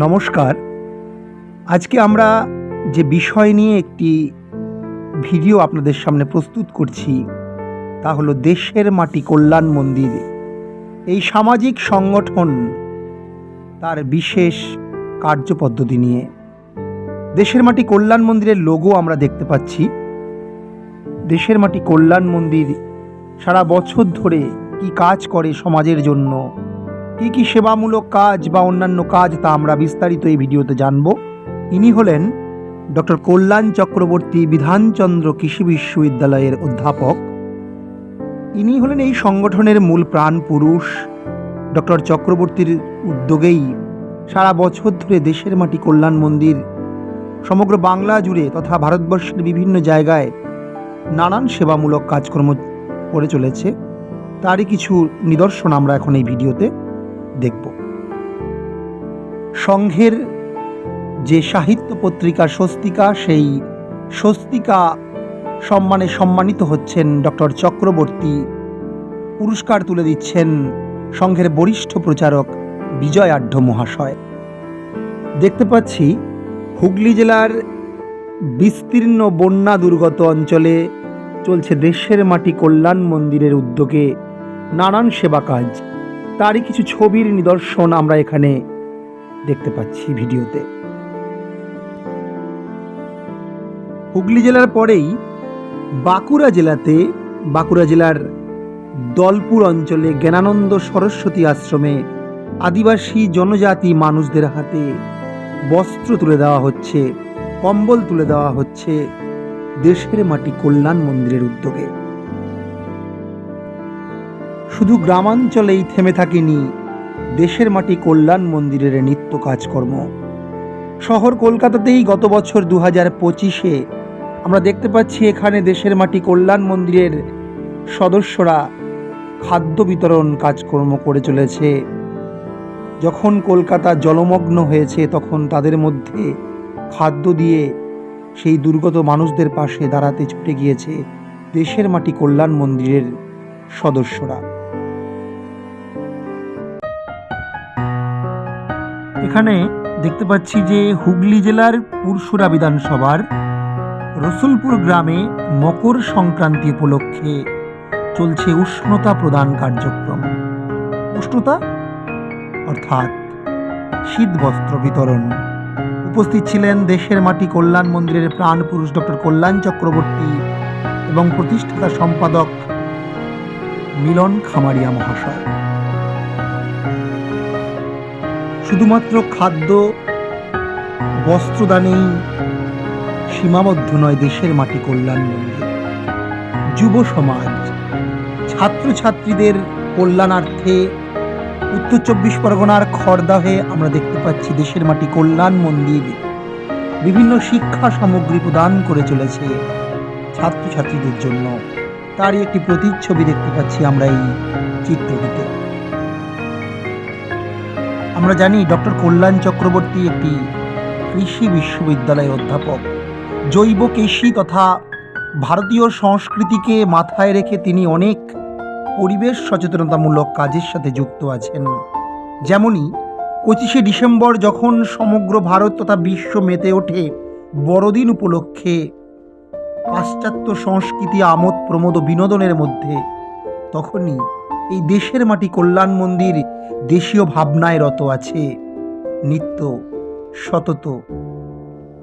নমস্কার। আজকে আমরা যে বিষয় নিয়ে একটি ভিডিও আপনাদের সামনে প্রস্তুত করছি তা হলো দেশের মাটি কল্যাণ মন্দির। এই সামাজিক সংগঠন তার বিশেষ কার্যপদ্ধতি নিয়ে। দেশের মাটি কল্যাণ মন্দিরের লোগো আমরা দেখতে পাচ্ছি। দেশের মাটি কল্যাণ মন্দির সারা বছর ধরে কি কাজ করে সমাজের জন্য, কী কী সেবামূলক কাজ বা অন্যান্য কাজ তা আমরা বিস্তারিত এই ভিডিওতে জানব। ইনি হলেন ডক্টর কল্যাণ চক্রবর্তী, বিধানচন্দ্র কৃষি বিশ্ববিদ্যালয়ের অধ্যাপক। ইনি হলেন এই সংগঠনের মূল প্রাণ পুরুষ। ডক্টর চক্রবর্তীর উদ্যোগেই সারা বছর ধরে দেশের মাটি কল্যাণ মন্দির সমগ্র বাংলা জুড়ে তথা ভারতবর্ষের বিভিন্ন জায়গায় নানান সেবামূলক কাজকর্ম করে চলেছে। তারই কিছু নিদর্শন আমরা এখন এই ভিডিওতে দেখব। সংঘের যে সাহিত্য পত্রিকা স্বস্তিকা, সেই স্বস্তিকা সম্মানে সম্মানিত হচ্ছেন ডক্টর চক্রবর্তী। পুরস্কার তুলে দিচ্ছেন সংঘের বরিষ্ঠ প্রচারক বিজয় আঢ্য মহাশয়। দেখতে পাচ্ছি হুগলি জেলার বিস্তীর্ণ বন্যা দুর্গত অঞ্চলে চলছে দেশের মাটি কল্যাণ মন্দিরের উদ্যোগে নানান সেবা কাজ। তারই কিছু ছবির নিদর্শন আমরা এখানে দেখতে পাচ্ছি ভিডিওতে। হুগলি জেলার পরেই বাঁকুড়া জেলার দলপুর অঞ্চলে জ্ঞানানন্দ সরস্বতী আশ্রমে আদিবাসী জনজাতি মানুষদের হাতে বস্ত্র তুলে দেওয়া হচ্ছে, কম্বল তুলে দেওয়া হচ্ছে দেশের মাটি কল্যাণ মন্দিরের উদ্যোগে। শুধু গ্রামাঞ্চলেই থেমে থাকেনি দেশের মাটি কল্যাণ মন্দিরের নিত্য কাজকর্ম। শহর কলকাতাতেই গত বছর 2025-এ আমরা দেখতে পাচ্ছি এখানে দেশের মাটি কল্যাণ মন্দিরের সদস্যরা খাদ্য বিতরণ কাজকর্ম করে চলেছে। যখন কলকাতা জলমগ্ন হয়েছে তখন তাদের মধ্যে খাদ্য দিয়ে সেই দুর্গত মানুষদের পাশে দাঁড়াতে ছুটে গিয়েছে দেশের মাটি কল্যাণ মন্দিরের সদস্যরা। এখানে দেখতে পাচ্ছি যে হুগলি জেলার পুরসুরা বিধানসভার রসুলপুর গ্রামে মকর সংক্রান্তি উপলক্ষে চলছে উষ্ণতা প্রদান কার্যক্রম। উষ্ণতা অর্থাৎ শীত বস্ত্র বিতরণ। উপস্থিত ছিলেন দেশের মাটি কল্যাণ মন্দিরের প্রাণ পুরুষ ডক্টর কল্যাণ চক্রবর্তী এবং প্রতিষ্ঠাতা সম্পাদক মিলন খামারিয়া মহাশয়। শুধুমাত্র খাদ্য বস্ত্রদানেই সীমাবদ্ধ নয় দেশের মাটি কল্যাণ মন্দির। যুব সমাজ, ছাত্রছাত্রীদের কল্যাণার্থে উত্তর 24 পরগনার খড়দাহে আমরা দেখতে পাচ্ছি দেশের মাটি কল্যাণ মন্দির বিভিন্ন শিক্ষা সামগ্রী প্রদান করে চলেছে ছাত্রছাত্রীদের জন্য। তারই একটি প্রতিচ্ছবি দেখতে পাচ্ছি আমরা এই চিত্রটিতে। আমরা জানি ডক্টর কল্যাণ চক্রবর্তী একটি কৃষি বিশ্ববিদ্যালয়ের অধ্যাপক। জৈব কৃষি তথা ভারতীয় সংস্কৃতিকে মাথায় রেখে তিনি অনেক পরিবেশ সচেতনতামূলক কাজের সাথে যুক্ত আছেন। যেমনই 25শে ডিসেম্বর যখন সমগ্র ভারত তথা বিশ্ব মেতে ওঠে বড়দিন উপলক্ষে পাশ্চাত্য সংস্কৃতি আমোদ প্রমোদ ও বিনোদনের মধ্যে, তখনই এই দেশের মাটি কল্যাণ মন্দির দেশীয় ভাবনায় রত আছে নিত্য সতত।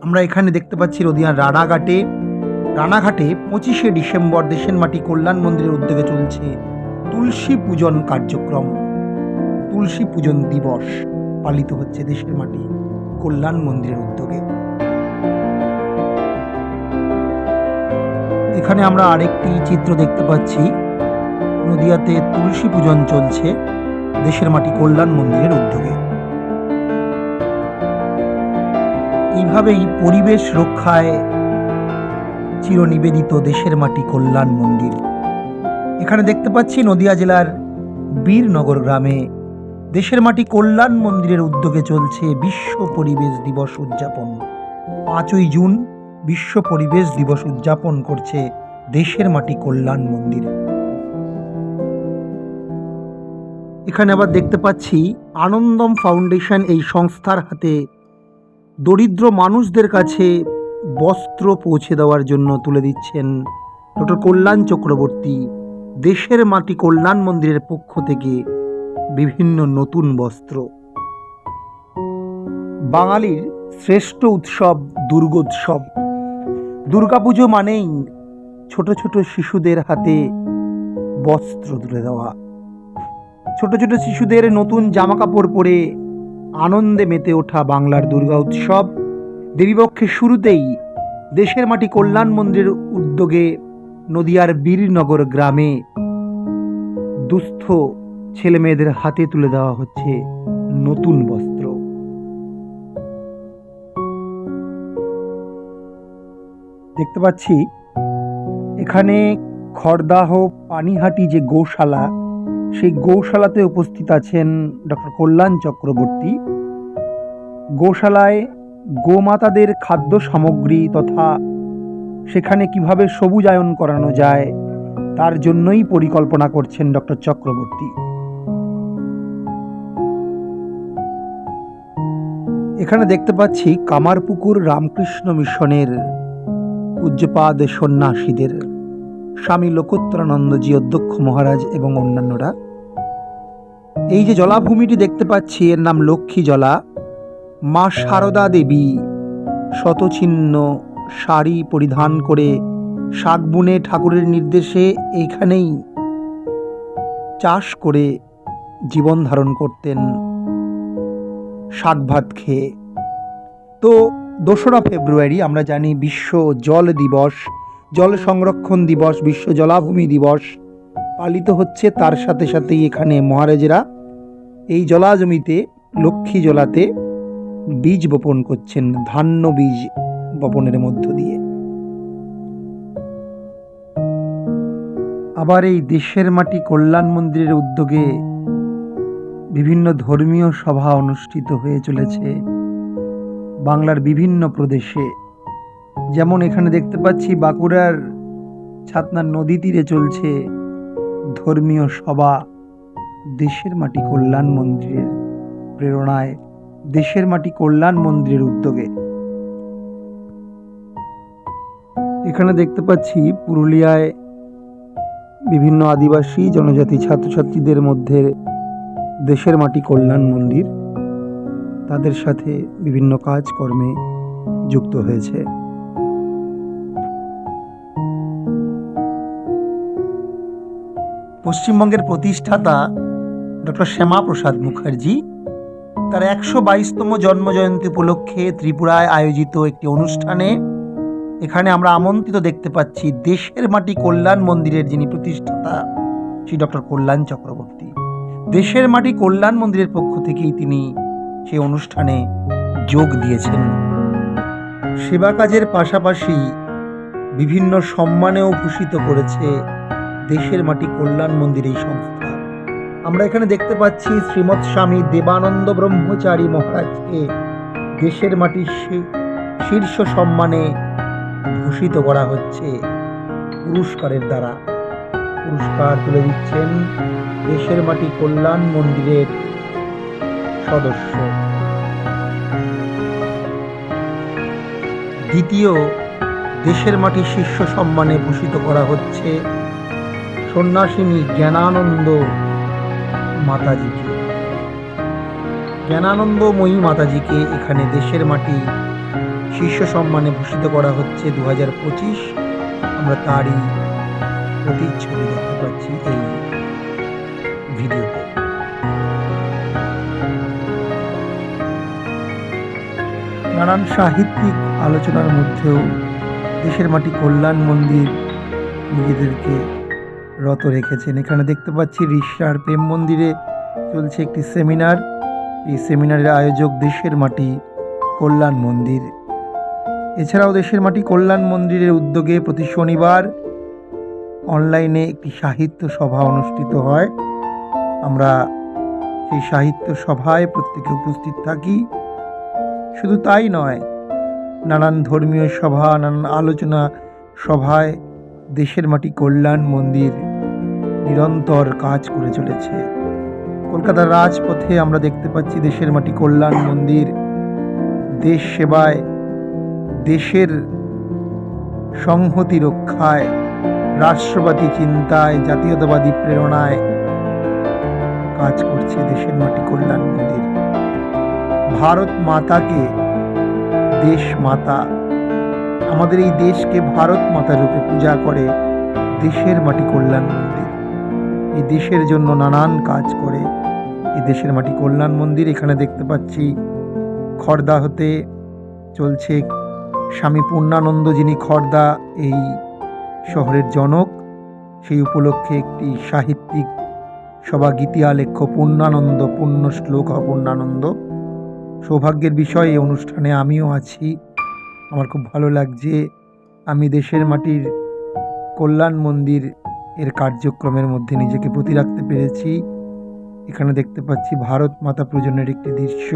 আমরা এখানে দেখতে পাচ্ছি নদিয়ার রানাঘাটে 25শে ডিসেম্বর দেশের মাটি কল্যাণ মন্দিরের উদ্যোগে চলছে তুলসী পূজন কার্যক্রম। তুলসী পূজন দিবস পালিত হচ্ছে দেশের মাটি কল্যাণ মন্দিরের উদ্যোগে। এখানে আমরা আরেকটি চিত্র দেখতে পাচ্ছি। নদিয়াতে তুলসী পূজন চলছে দেশের মাটি কল্যাণ মন্দিরের উদ্যোগে। এইভাবেই পরিবেশ রক্ষায় চিরনিবেদিত দেশের মাটি কল্যাণ মন্দির। এখানে দেখতে পাচ্ছি নদিয়া জেলার বীরনগর গ্রামে দেশের মাটি কল্যাণ মন্দিরের উদ্যোগে চলছে বিশ্ব পরিবেশ দিবস উদযাপন। 5ই জুন বিশ্ব পরিবেশ দিবস উদযাপন করছে দেশের মাটি কল্যাণ মন্দির। এখানে আবার দেখতে পাচ্ছি আনন্দম ফাউন্ডেশন এই সংস্থার হাতে দরিদ্র মানুষদের কাছে বস্ত্র পৌঁছে দেওয়ার জন্য তুলে দিচ্ছেন ডক্টর কল্যাণ চক্রবর্তী দেশের মাটি কল্যাণ মন্দিরের পক্ষ থেকে বিভিন্ন নতুন বস্ত্র। বাঙালির শ্রেষ্ঠ উৎসব দুর্গোৎসব। দুর্গাপুজো মানেই ছোট ছোট শিশুদের হাতে বস্ত্র তুলে দেওয়া, ছোট ছোট শিশুদের নতুন জামা কাপড় পরে আনন্দে মেতে ওঠা বাংলার দুর্গা উৎসব। দেবীপক্ষের শুরুতেই দেশের মাটি কল্যাণ মন্দিরের উদ্যোগে নদিয়ার বীরনগর গ্রামে দুস্থ ছেলে মেয়েদের হাতে তুলে দেওয়া হচ্ছে নতুন বস্ত্র। দেখতে পাচ্ছি এখানে খড়দাহ পানিহাটি যে গৌশালা, সেই গৌশালাতে উপস্থিত আছেন ডক্টর কল্যাণ চক্রবর্তী। গোশালায় গোমাতাদের খাদ্য সামগ্রী তথা সেখানে কিভাবে সবুজায়ন করানো যায় তার জন্যই পরিকল্পনা করছেন ডক্টর চক্রবর্তী। এখানে দেখতে পাচ্ছি কামারপুকুর রামকৃষ্ণ মিশনের পূজ্যপাদ সন্ন্যাসীদের, স্বামী লোকোত্তরানন্দজি অধ্যক্ষ মহারাজ এবং অন্যান্যরা। এই যে জলাভূমিটি দেখতে পাচ্ছি এর নাম লক্ষ্মী জলা। মা সারদা দেবী শতচিহ্ন শাড়ি পরিধান করে শাক বুনে ঠাকুরের নির্দেশে এইখানেই চাষ করে জীবন ধারণ করতেন শাক ভাত খেয়ে। তো 2রা ফেব্রুয়ারি আমরা জানি বিশ্ব জল দিবস, জল সংরক্ষণ দিবস, বিশ্ব জলাভূমি দিবস পালিত হচ্ছে। তার সাথে সাথেই এখানে মহারাজেরা এই জলা জমিতে লক্ষ্মী জলাতে বীজ বপন করছেন, ধান্য বীজ বপনের মধ্য দিয়ে। আবার এই দেশের মাটি কল্যাণ মন্দিরের উদ্যোগে বিভিন্ন ধর্মীয় সভা অনুষ্ঠিত হয়ে চলেছে বাংলার বিভিন্ন প্রদেশে। যেমন এখানে দেখতে পাচ্ছি বাঁকুড়ার ছাতনার নদী তীরে চলছে ধর্মীয় সভা দেশের মাটি কল্যাণ মন্দিরের প্রেরণায়, দেশের মাটি কল্যাণ মন্দিরের উদ্যোগে। এখানে দেখতে পাচ্ছি পুরুলিয়ায় বিভিন্ন আদিবাসী জনজাতি ছাত্রছাত্রীদের মধ্যে দেশের মাটি কল্যাণ মন্দির তাদের সাথে বিভিন্ন কাজকর্মে যুক্ত হয়েছে। পশ্চিমবঙ্গের প্রতিষ্ঠাতা ডক্টর শ্যামাপ্রসাদ মুখার্জি তার 122তম জন্মজয়ন্তী উপলক্ষে ত্রিপুরায় আয়োজিত একটি অনুষ্ঠানে এখানে আমরা আমন্ত্রিত দেখতে পাচ্ছি দেশের মাটি কল্যাণ মন্দিরের যিনি প্রতিষ্ঠাতা শ্রী ডক্টর কল্যাণ চক্রবর্তী। দেশের মাটি কল্যাণ মন্দিরের পক্ষ থেকেই তিনি সেই অনুষ্ঠানে যোগ দিয়েছেন। সেবা কাজের পাশাপাশি বিভিন্ন সম্মানেও ভূষিত করেছে দেশের মাটি কল্যাণ মন্দির এই সংস্থা। আমরা এখানে দেখতে পাচ্ছি শ্রীমৎ স্বামী দেবানন্দ ব্রহ্মচারী মহারাজকে দেশের মাটির শীর্ষ সম্মানে ভূষিত করা হচ্ছে পুরস্কারের দ্বারা। পুরস্কার তুলে দিচ্ছেন দেশের মাটি কল্যাণ মন্দিরের সদস্য। দ্বিতীয় দেশের মাটি শীর্ষ সম্মানে ভূষিত করা হচ্ছে সন্ন্যাসিনী জ্ঞানানন্দ মাতাজিকে। জ্ঞানানন্দময়ী মাতাজিকে এখানে দেশের মাটি শীর্ষ সম্মানে ভূষিত করা হচ্ছে 2025। আমরা তারই প্রতিচ্ছবি দেখতে পাচ্ছি এই ভিডিওতে। নানান সাহিত্যিক আলোচনার মধ্যেও দেশের মাটি কল্যাণ মন্দির নিজেদেরকে রত রেখেছেন। এখানে দেখতে পাচ্ছি রিষড়ার প্রেম মন্দিরে চলছে একটি সেমিনার। এই সেমিনারের আয়োজক দেশের মাটি কল্যাণ মন্দির। এছাড়াও দেশের মাটি কল্যাণ মন্দিরের উদ্যোগে প্রতি শনিবার অনলাইনে একটি সাহিত্য সভা অনুষ্ঠিত হয়। আমরা সেই সাহিত্য সভায় প্রত্যেকে উপস্থিত থাকি। শুধু তাই নয়, নানান ধর্মীয় সভা, নানান আলোচনা সভায় দেশের মাটি কল্যাণ মন্দির নিরন্তর কাজ করে চলেছে। কলকাতার রাজপথে আমরা দেখতে পাচ্ছি দেশের মাটি কল্যাণ মন্দির দেশ সেবায়, দেশের সংহতি রক্ষায়, রাষ্ট্রবাদী চিন্তায়, জাতীয়তাবাদী প্রেরণায় কাজ করছে দেশের মাটি কল্যাণ মন্দির। ভারত মাতাকে দেশ মাতা, আমাদের এই দেশকে ভারত মাতা রূপে পূজা করে দেশের মাটি কল্যাণ মন্দির। এই দেশের জন্য নানান কাজ করে এই দেশের মাটি কল্যাণ মন্দির। এখানে দেখতে পাচ্ছি খড়দা হতে চলছে স্বামী পূর্ণানন্দ, যিনি খড়দা এই শহরের জনক, সেই উপলক্ষে একটি সাহিত্যিক সভা, গীতি আলেখ্য পূর্ণানন্দ, পূর্ণ শ্লোক পূর্ণানন্দ। সৌভাগ্যের বিষয় এই অনুষ্ঠানে আমিও আছি। আমার খুব ভালো লাগছে। আমি দেশের মাটির কল্যাণ মন্দির এর কার্যক্রমের মধ্যে নিজেকে প্রতি রাখতে পেরেছি। এখানে দেখতে পাচ্ছি ভারত মাতা পূজনের একটি দৃশ্য।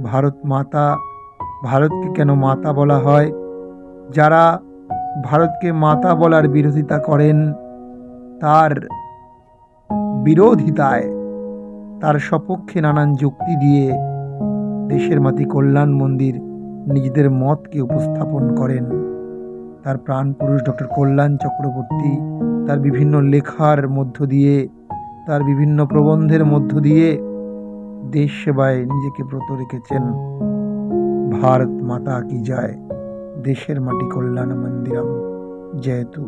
ভারত মাতা, ভারতকে কেন মাতা বলা হয়? যারা ভারতকে মাতা বলার বিরোধিতা করেন, তার বিরোধিতায়, তার সপক্ষে নানান যুক্তি দিয়ে দেশের মাটি কল্যাণ মন্দির নিজেদের মতকে উপস্থাপন করেন। তার প্রাণপুরুষ ডক্টর কল্যাণ চক্রবর্তী তার বিভিন্ন লেখার মধ্য দিয়ে, তার বিভিন্ন প্রবন্ধের মধ্য দিয়ে দেশ সেবায় নিজেকে ব্রত রেখেছেন। ভারত মাতা কি জয়, দেশের মাটি কল্যাণ মন্দিরম জয়তু।